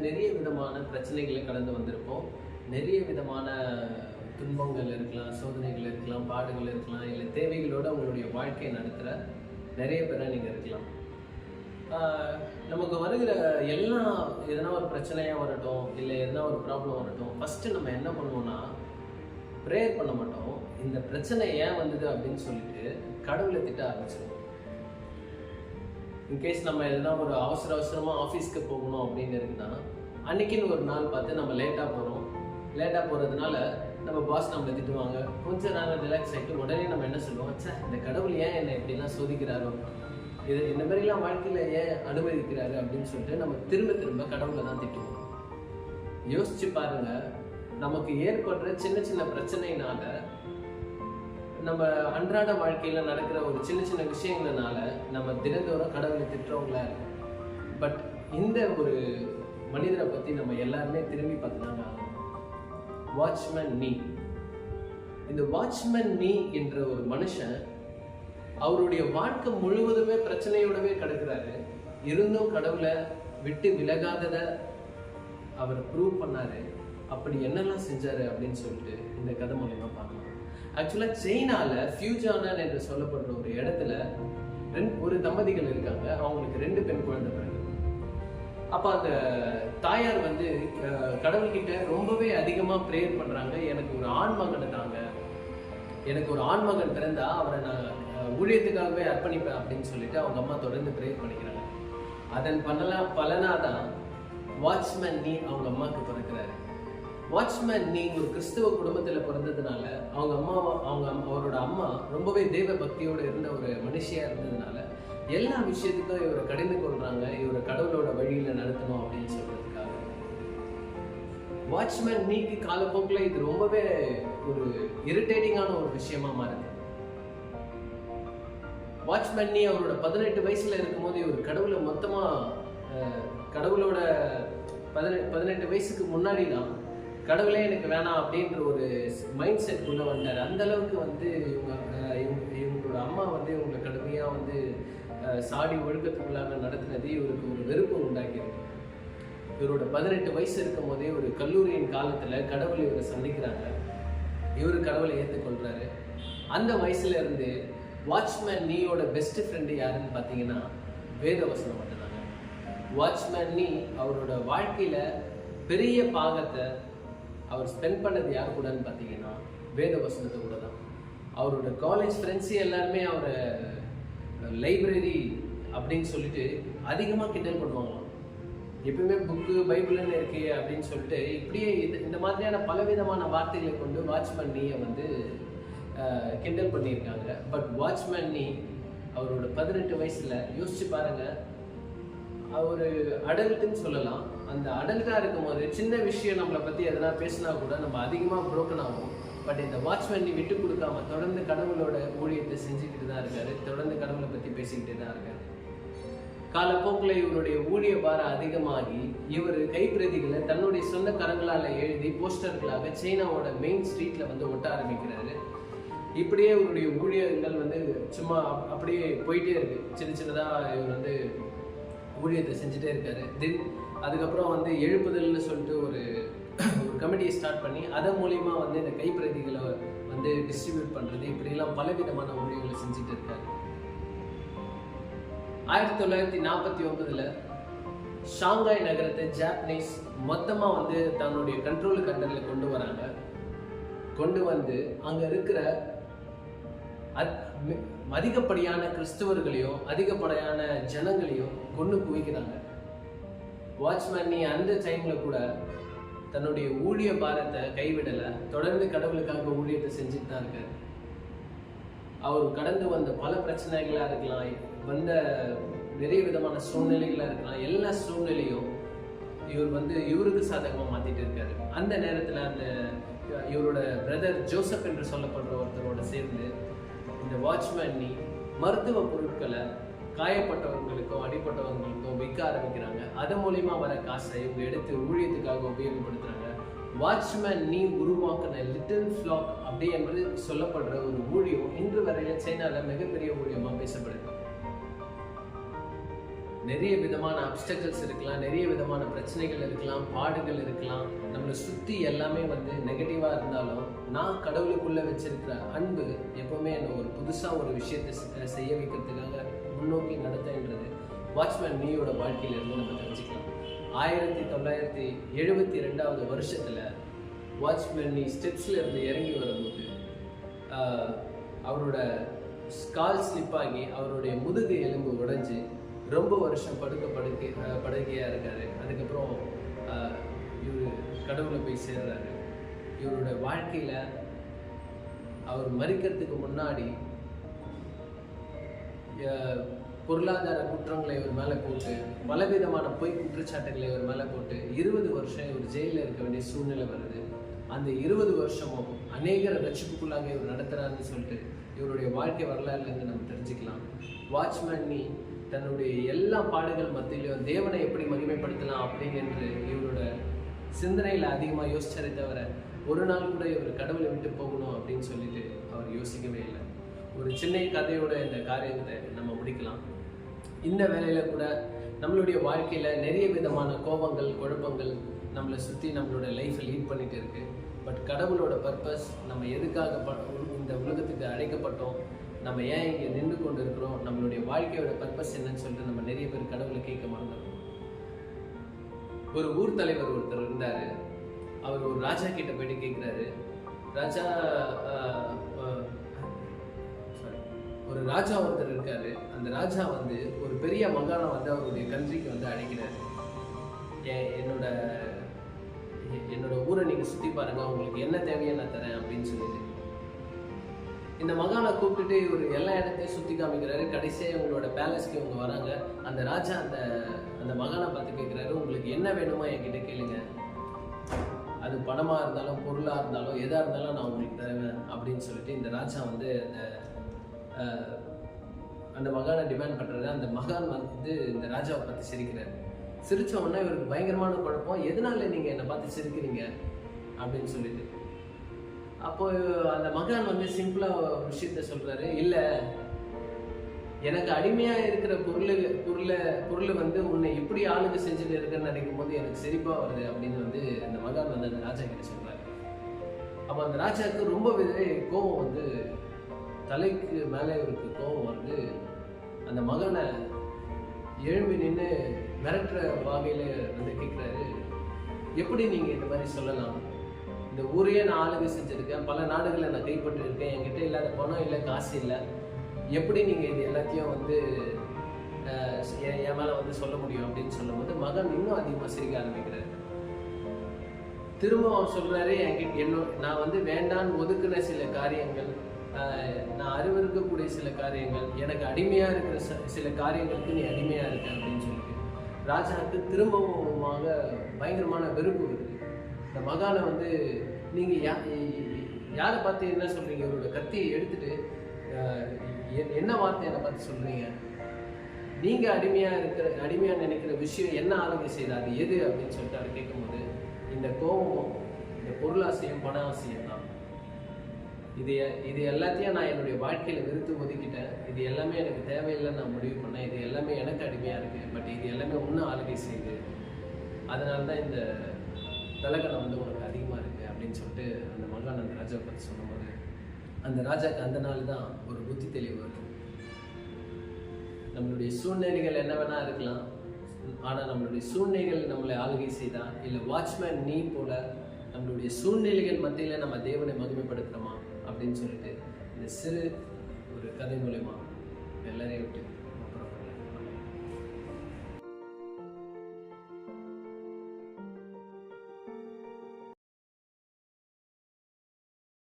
நிறைய விதமான பிரச்சனைகளை கடந்து வந்திருப்போம். நிறைய விதமான துன்பங்கள் இருக்கலாம், சோதனைகள் இருக்கலாம், பாடுகள் இருக்கலாம், இல்லை தேவைகளோடு உங்களுடைய வாழ்க்கையை நடத்துகிற நிறைய பேரை நீங்கள் இருக்கலாம். நமக்கு வருகிற எல்லாம் எதனா ஒரு பிரச்சனையாக வரட்டும், இல்லை எதனா ஒரு ப்ராப்ளம் வரட்டும், ஃபஸ்ட்டு நம்ம என்ன பண்ணுவோம்னா ப்ரேயர் பண்ண மாட்டோம். இந்த பிரச்சனை ஏன் வந்தது அப்படின்னு சொல்லிட்டு கடவுளை திட்ட ஆரம்பிச்சிடுவோம். இன்கேஸ் நம்ம எதனா ஒரு அவசரமாக ஆஃபீஸ்க்கு போகணும் அப்படின்னு இருக்குன்னா, அன்னைக்குன்னு ஒரு நாள் பார்த்து நம்ம லேட்டாக போகிறதுனால நம்ம பாஸ் நம்மளை திட்டுவாங்க. கொஞ்சம் நேரம் ரிலாக்ஸ் ஆகிட்டு உடனே நம்ம என்ன சொல்லுவோம், இந்த கடவுள் ஏன் என்னை எப்படிலாம் சோதிக்கிறாரோ, இது இந்த மாதிரிலாம் வாழ்க்கையில் ஏன் அனுமதிக்கிறாரு அப்படின்னு சொல்லிட்டு நம்ம திரும்ப கடவுளை தான் திட்டுவோம். யோசிச்சு பாருங்க, நமக்கு ஏற்படுற சின்ன சின்ன பிரச்சனைனால, நம்ம அன்றாட வாழ்க்கையில் நடக்கிற ஒரு சின்ன விஷயங்கள்னால நம்ம தினந்தோறும் கடவுளை திட்டுறவங்களா இருக்கும். பட் இந்த ஒரு மனிதரை பற்றி நம்ம எல்லாருமே திரும்பி பார்த்தாங்க. வாட்ச்மேன் நீ. இந்த வாட்ச்மேன் நீ என்ற ஒரு மனுஷன் அவருடைய வாழ்க்கை முழுவதுமே பிரச்சனையோடவே கிடக்கிறாரு. இருந்தும் கடவுளை விட்டு விலகாததை அவர் ப்ரூவ் பண்ணாரு. அப்படி என்னெல்லாம் செஞ்சாரு அப்படின்னு சொல்லிட்டு இந்த கதை மூலமா பார்க்கலாம். ஆக்சுவலாக சைனாவில் ஃபியூஜானன் என்று சொல்லப்படுற ஒரு இடத்துல ஒரு தம்பதிகள் இருக்காங்க. அவங்களுக்கு 2 பெண் குழந்தை பிறகு. அப்போ அந்த தாயார் வந்து கடவுள்கிட்ட ரொம்பவே அதிகமாக ப்ரேயர் பண்ணுறாங்க. எனக்கு ஒரு ஆண் மகனை தாங்க, எனக்கு ஒரு ஆண் மகன் பிறந்தா அவரை நான் ஊழியத்துக்காகவே அர்ப்பணிப்பேன் அப்படின்னு சொல்லிட்டு அவங்க அம்மா தொடர்ந்து ப்ரேயர் பண்ணிக்கிறாங்க. அதன் பலனாதான் வாட்ச்மேன் நீ அவங்க அம்மாவுக்கு பிறக்கிறாரு. வாட்ச்மேன் நீ ஒரு கிறிஸ்துவ குடும்பத்தில் பிறந்ததுனால அவரோட அம்மா ரொம்பவே தேவ பக்தியோடு இருந்த ஒரு மனுஷியா இருந்ததுனால எல்லா விஷயத்துக்கும் இவரை கடிந்து கொள்றாங்க. இவரை கடவுளோட வழியில நடத்தணும் அப்படின்னு சொல்றதுக்காக. வாட்ச்மேன் நீக்கு காலப்போக்கில் இது ரொம்பவே ஒரு இரிட்டேட்டிங்கான ஒரு விஷயமா மாறுது. வாட்ச்மேன் நீ அவரோட 18 வயசுல இருக்கும்போது இவர் கடவுளை மொத்தமா கடவுளோட 18 வயசுக்கு முன்னாடி தான் கடவுளே எனக்கு வேணாம் அப்படின்ற ஒரு மைண்ட் செட் உள்ள வந்தார். அந்த அளவுக்கு வந்து இவங்களோட அம்மா வந்து இவங்களை கடுமையாக வந்து சாடி ஒழுக்கத்துக்குள்ளாக நடத்தினது இவருக்கு ஒரு வெறுப்பு உண்டாக்கியிருக்கு. இவரோட 18 வயசு இருக்கும் போதே ஒரு கல்லூரியின் காலத்தில் கடவுளை இவரை சந்திக்கிறாங்க. இவரு கடவுளை ஏற்றுக்கொள்றாரு. அந்த வயசுல இருந்து வாட்ச்மேன் நீயோட பெஸ்ட் ஃப்ரெண்டு யாருன்னு பார்த்தீங்கன்னா வேதவசனம் மட்டும்தாங்க. வாட்ச்மேன் நீ அவரோட வாழ்க்கையில பெரிய பாகத்தை அவர் ஸ்பெண்ட் பண்ணது யார் கூடன்னு பார்த்தீங்கன்னா வேதவசனத்தை கூட தான். அவரோட காலேஜ் ஃப்ரெண்ட்ஸு எல்லாருமே அவரை லைப்ரரி அப்படின்னு சொல்லிட்டு அதிகமாக கிண்டல் பண்ணுவாங்களாம். எப்பவுமே புக்கு பைபிள்னு இருக்கு அப்படின்னு சொல்லிட்டு இப்படியே இந்த மாதிரியான பலவிதமான வார்த்தைகளை கொண்டு வாட்ச்மேன் நீயை வந்து கிண்டல் பண்ணியிருக்காங்க. பட் வாட்ச்மேன் நீ அவரோட 18 வயசுல யோசிச்சு பாருங்க, ஒரு அடல்ட்டுன்னு சொல்லலாம். அந்த அடல்ட்டாக இருக்கும் போது சின்ன விஷயம் நம்மளை பற்றி எதனா பேசினா கூட நம்ம அதிகமாக புரோக்கன் ஆகும். பட் இந்த வாட்ச்மேன் விட்டு கொடுக்காம தொடர்ந்து கடவுளோட ஊழியத்தை செஞ்சுக்கிட்டு தான் இருக்காரு. தொடர்ந்து கடவுளை பற்றி பேசிக்கிட்டு தான் இருக்காரு. காலப்போக்கில் இவருடைய ஊழிய பாரம் அதிகமாகி இவர் கைப்பிரதிகளை தன்னுடைய சொந்த கரங்களால் எழுதி போஸ்டர்களாக சைனாவோட மெயின் ஸ்ட்ரீட்ல வந்து ஒட்ட ஆரம்பிக்கிறாரு. இப்படியே இவருடைய ஊழியர்கள் வந்து சும்மா அப்படியே போயிட்டே இருக்கு. சின்னதாக இவர் வந்து ஊழியத்தை செஞ்சுட்டே இருக்காரு. அதுக்கப்புறம் வந்து எழுப்புதல்னு சொல்லிட்டு ஒரு கமிட்டியை ஸ்டார்ட் பண்ணி அதன் மூலியமா வந்து இந்த கைப்பிரதிகளை வந்து டிஸ்ட்ரிபியூட் பண்றது, இப்படிலாம் பலவிதமான ஊழியர்களை செஞ்சுட்டு இருக்காரு. 1949 ஷாங்காய் நகரத்தை ஜாப்பனீஸ் மொத்தமா வந்து தன்னுடைய கண்ட்ரோல் கண்டர்ல கொண்டு வந்து அங்க இருக்கிற அதிகப்படியான கிறிஸ்தவர்களையும் அதிகப்படியான ஜனங்களையும் கொண்டு குவிக்கிறாங்க. வாட்ச்மேன் நீ அந்த டைம்ல கூட தன்னுடைய ஊழிய பாரத்தை கைவிடல. தொடர்ந்து கடவுளுக்காக ஊழியத்தை செஞ்சுட்டு தான் இருக்காரு. அவர் கடந்து வந்த பல பிரச்சனைகளா இருக்கலாம், வந்த நிறைய விதமான சூழ்நிலைகளா இருக்கலாம், எல்லா சூழ்நிலையும் இவர் வந்து இவருக்கு சாதகமா மாத்திட்டு இருக்காரு. அந்த நேரத்துல அந்த இவரோட பிரதர் ஜோசப் என்று சொல்லப்படுற ஒருத்தரோட சேர்ந்து இந்த வாட்ச்மேன் நீ மருத்துவ பொருட்களை காயப்பட்டவர்களுக்கும் அடிப்பட்டவர்களுக்கும் விற்க ஆரம்பிக்கிறாங்க. அதன் மூலியமா வர காசை இவங்க எடுத்து ஊழியத்துக்காக உபயோகப்படுத்துறாங்க. வாட்ச்மேன் நீ உருவாக்கின லிட்டில் ஃப்ளாக் அப்படி என்று சொல்லப்படுற ஒரு ஊழியம் இன்று வரையில சைனால மிகப்பெரிய ஊழியமா பேசப்படுது. நிறைய விதமான அப்டக்கிள்ஸ் இருக்கலாம், நிறைய விதமான பிரச்சனைகள் இருக்கலாம், பாடுகள் இருக்கலாம், நம்மளை சுற்றி எல்லாமே வந்து நெகட்டிவாக இருந்தாலும் நான் கடவுளுக்குள்ளே வச்சிருக்கிற அன்பு எப்போவுமே என்னை ஒரு புதுசாக ஒரு விஷயத்தை செய்ய வைக்கிறதுக்காக முன்னோக்கி நடத்துன்றது வாட்ச்மேன் நீயோட வாழ்க்கையிலிருந்து நம்ம தெரிஞ்சுக்கலாம். 1972 வருஷத்தில் வாட்ச்மேன் நீ ஸ்டெப்ஸில் இருந்து இறங்கி வரும்போது அவரோட கால் ஸ்லிப் ஆகி அவருடைய முதுகு எலும்பு உடைஞ்சு ரொம்ப வருஷம் படுக்கையாக இருக்காரு. அதுக்கப்புறம் இவர் கடவுளை போய் சேர்றாரு. இவரோட வாழ்க்கையில் அவர் மறிக்கிறதுக்கு முன்னாடி பொருளாதார குற்றங்களை இவர் மேலே போட்டு, பலவிதமான பொய் குற்றச்சாட்டுகளை இவர் மேலே போட்டு 20 வருஷம் இவர் ஜெயிலில் இருக்க வேண்டிய சூழ்நிலை வருது. அந்த 20 வருஷமும் அநேகரை ரட்சிப்புக்குள்ளாக இவர் நடத்துகிறாருன்னு சொல்லிட்டு இவருடைய வாழ்க்கை வரலாறுலேருந்து நம்ம தெரிஞ்சுக்கலாம். வாட்ச்மேன் நீ தன்னுடைய எல்லா பாடுகள் மத்தியிலையும் தேவனை எப்படி மகிமைப்படுத்தலாம் அப்படின்னு இவரோட சிந்தனையில் அதிகமாக யோசிச்சாரே தவிர ஒரு நாள் கூட இவர் கடவுளை விட்டு போகணும் அப்படின்னு சொல்லிட்டு அவர் யோசிக்கவே இல்லை. ஒரு சின்ன கதையோட இந்த காரியத்தை நம்ம முடிக்கலாம். இந்த வேலையில் கூட நம்மளுடைய வாழ்க்கையில் நிறைய விதமான கோபங்கள், குழப்பங்கள் நம்மளை சுற்றி நம்மளோட லைஃப்பை லீட் பண்ணிட்டு இருக்கு. பட் கடவுளோட பர்பஸ், நம்ம எதுக்காக இந்த உலகத்துக்கு அழைக்கப்பட்டோம், நம்ம ஏன் இங்கே நின்று கொண்டு இருக்கிறோம், நம்மளுடைய வாழ்க்கையோட பர்பஸ் என்னன்னு சொல்லிட்டு நம்ம நிறைய பேர் கடவுளை கேட்க மறந்துடுறோம். ஒரு ஊர் தலைவர் ஒருத்தர் இருந்தார். அவர் ஒரு ராஜா கிட்ட போயிட்டு கேட்குறாரு, ஒரு ராஜா ஒருத்தர் இருக்காரு. அந்த ராஜா வந்து ஒரு பெரிய மகானை வந்து அவருடைய கண்ட்ரிக்கு வந்து அழைக்கிறாரு. என்னோட ஊரை நீங்கள் சுற்றி பாருங்க, உங்களுக்கு என்ன தேவையோ நான் தரேன் அப்படின்னு சொல்லிட்டு இந்த மகானை கூப்பிட்டுட்டு இவர் எல்லா இடத்தையும் சுற்றி காமிக்கிறாரு. கடைசியாக இவங்களோட பேலஸ்க்கு இவங்க வராங்க. அந்த ராஜா அந்த மகானை பார்த்து கேட்குறாரு, உங்களுக்கு என்ன வேணுமோ என்கிட்ட கேளுங்க, அது பணமாக இருந்தாலும் பொருளாக இருந்தாலும் எதாக இருந்தாலும் நான் உங்களுக்கு தருவேன் அப்படின்னு சொல்லிட்டு இந்த ராஜா வந்து அந்த மகானை டிமாண்ட் பண்ணுறாரு. அந்த மகான் வந்து இந்த ராஜாவை பார்த்து சிரிக்கிறார். சிரிச்ச உடனே இவருக்கு பயங்கரமான குழப்பம், எதனால நீங்கள் என்னை பார்த்து சிரிக்கிறீங்க அப்படின்னு சொல்லிட்டு. அப்போ அந்த மகான் வந்து சிம்பிளாக ஒரு விஷயத்த சொல்கிறாரு, இல்லை எனக்கு அடிமையாக இருக்கிற பொருளை வந்து உன்னை எப்படி ஆளுக்கு செஞ்சுட்டு இருக்குன்னு நினைக்கும் போது எனக்கு சிரிப்பாக வருது அப்படின்னு வந்து அந்த மகான் வந்து அந்த ராஜா கிட்ட சொல்கிறாரு. அப்போ அந்த ராஜாவுக்கு ரொம்ப கோபம் வந்து தலைக்கு மேலே இவருக்கு கோபம் வந்து அந்த மகனை எழும்பி நின்று மிரட்டுற வகையில் வந்து கேட்குறாரு, எப்படி நீங்கள் இந்த மாதிரி சொல்லலாம், இந்த ஊரையே நான் ஆளுகை செஞ்சுருக்கேன், பல நாடுகளை நான் கைப்பற்றி இருக்கேன், என்கிட்ட இல்லாத பணம் இல்லை, காசு இல்லை, எப்படி நீங்கள் இது எல்லாத்தையும் வந்து என் மேலே வந்து சொல்ல முடியும் அப்படின்னு சொல்லும்போது மகன் இன்னும் அதிகமாக சிரிக்க ஆரம்பிக்கிறார். திரும்ப அவர் சொல்கிறாரு, நான் வந்து வேண்டான்னு ஒதுக்குன சில காரியங்கள், நான் அருவருக்கக்கூடிய சில காரியங்கள், எனக்கு அடிமையாக இருக்கிற சில காரியங்களுக்கு நீ அடிமையாக இருக்க அப்படின்னு சொல்லிட்டு ராஜாவுக்கு திரும்பவுமாக பயங்கரமான வெறுப்பு வருது. இந்த மகானை வந்து நீங்கள் யாரை பார்த்து என்ன சொல்கிறீங்க, இவரோட கத்தியை எடுத்துட்டு என்ன வார்த்தை என்னை பார்த்து சொல்கிறீங்க, நீங்கள் அடிமையாக நினைக்கிற விஷயம் என்ன ஆளுகை செய்யுது, அது எது அப்படின்னு சொல்லிட்டு அவர் கேட்கும்போது இந்த கோபமும் இந்த பொருளாசையும் பண ஆசையும் தான், இது எல்லாத்தையும் நான் என்னுடைய வாழ்க்கையில் வெறுத்து ஒதுக்கிட்டேன், இது எல்லாமே எனக்கு தேவையில்லைன்னு நான் முடிவு பண்ணேன், இது எல்லாமே எனக்கு அடிமையாக இருக்குது, பட் இது எல்லாமே இன்னும் ஆளுகை செய்யுது, அதனால தான் இந்த தலகணம் வந்து உனக்கு அதிகமாக இருக்குது அப்படின்னு சொல்லிட்டு அந்த மகான் அந்த ராஜாவை பற்றி சொல்லும்போது அந்த ராஜாவுக்கு அந்த நாள் தான் ஒரு புத்தி தெளிவு வருது. நம்மளுடைய சூழ்நிலைகள் என்ன வேணா இருக்கலாம், ஆனால் நம்மளுடைய சூழ்நிலைகள் நம்மளை ஆளுகை செய்தா, இல்லை வாட்ச்மேன் நீ போல நம்மளுடைய சூழ்நிலைகள் மத்தியில் நம்ம தேவனை மகிமைப்படுத்துகிறோமா அப்படின்னு சொல்லிட்டு இந்த சிறு ஒரு கதை மூலமா எல்லாரையும் விட்டு